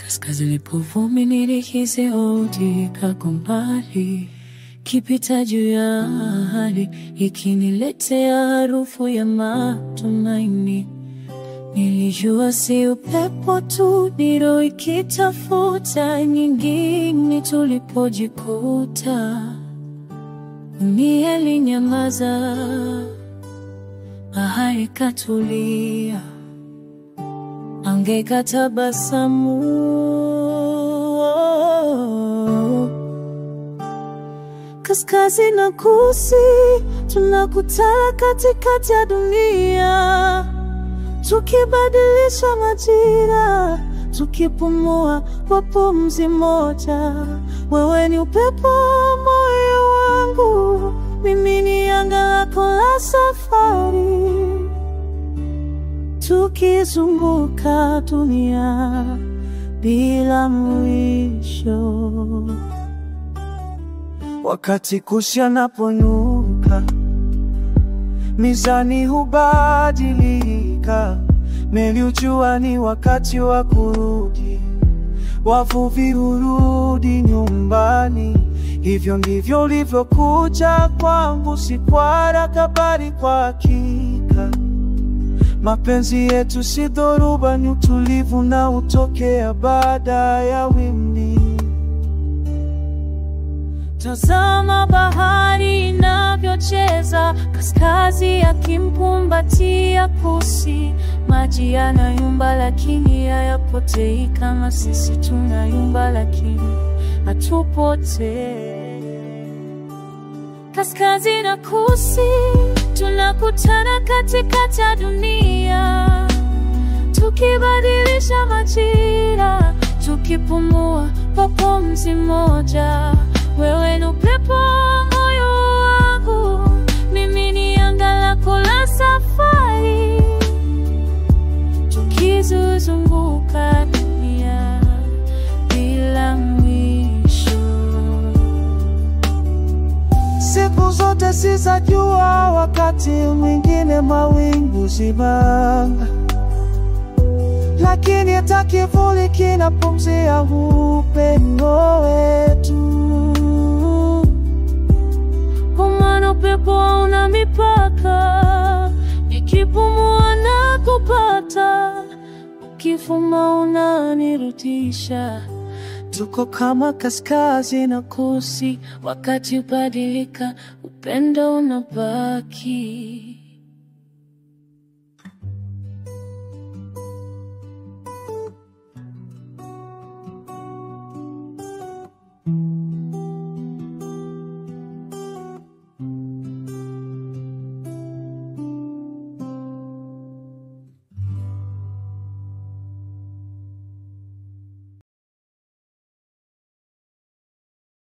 Kaskazini lipovumi nilihisi odi kako mbali, kipita juu ya ahadi, ikiniletea harufu ya matumaini. Nilijua si upepo tu, ndio ikitafuta nyingine. Tulipojikuta dunia ilinyamaza, bahari ikatulia, anga ikatabasamu. Kaskazini na kusini tunakutana katikati ya dunia, tukibadilisha majira, tukipumua kwa pumzi moja. Wewe ni upepo moyo wangu, mimi ni anga lako la safari, tukizunguka dunia bila mwisho. Wakati kushi anapoinuka, mizani hubadilika. Meli hujua ni wakati wa kurudi, wavuvi hurudi nyumbani. Hivyo ndivyo ulivyokuja kwangu, si kwa haraka bali kwa hakika. Mapenzi yetu si dhoruba, ni utulivu na utokea baada ya wimbi. Tazama bahari inavyocheza, kaskazini yakimkumbatia kusini. Maji yanayumba lakini hayapotei, kama sisi tunayumba lakini hatupotei. Kaskazini na kusini tunakutana katikati ya dunia, tukibadilisha majira, tukipumua kwa pumzi moja. Wewe ni upepo moyo wangu, mimi ni anga lako la safari, tukizunguka dunia bila mwisho. Siku zote si za jua, wakati mwingine mawingu zimanga, lakini hata kivuli kinapumzia upendo wetu. Upepo hauna mipaka, nikipumua na kupata, ukifuma unanirudisha. Tuko kama kaskazini na kusini, wakati ubadilika, upendo unabaki.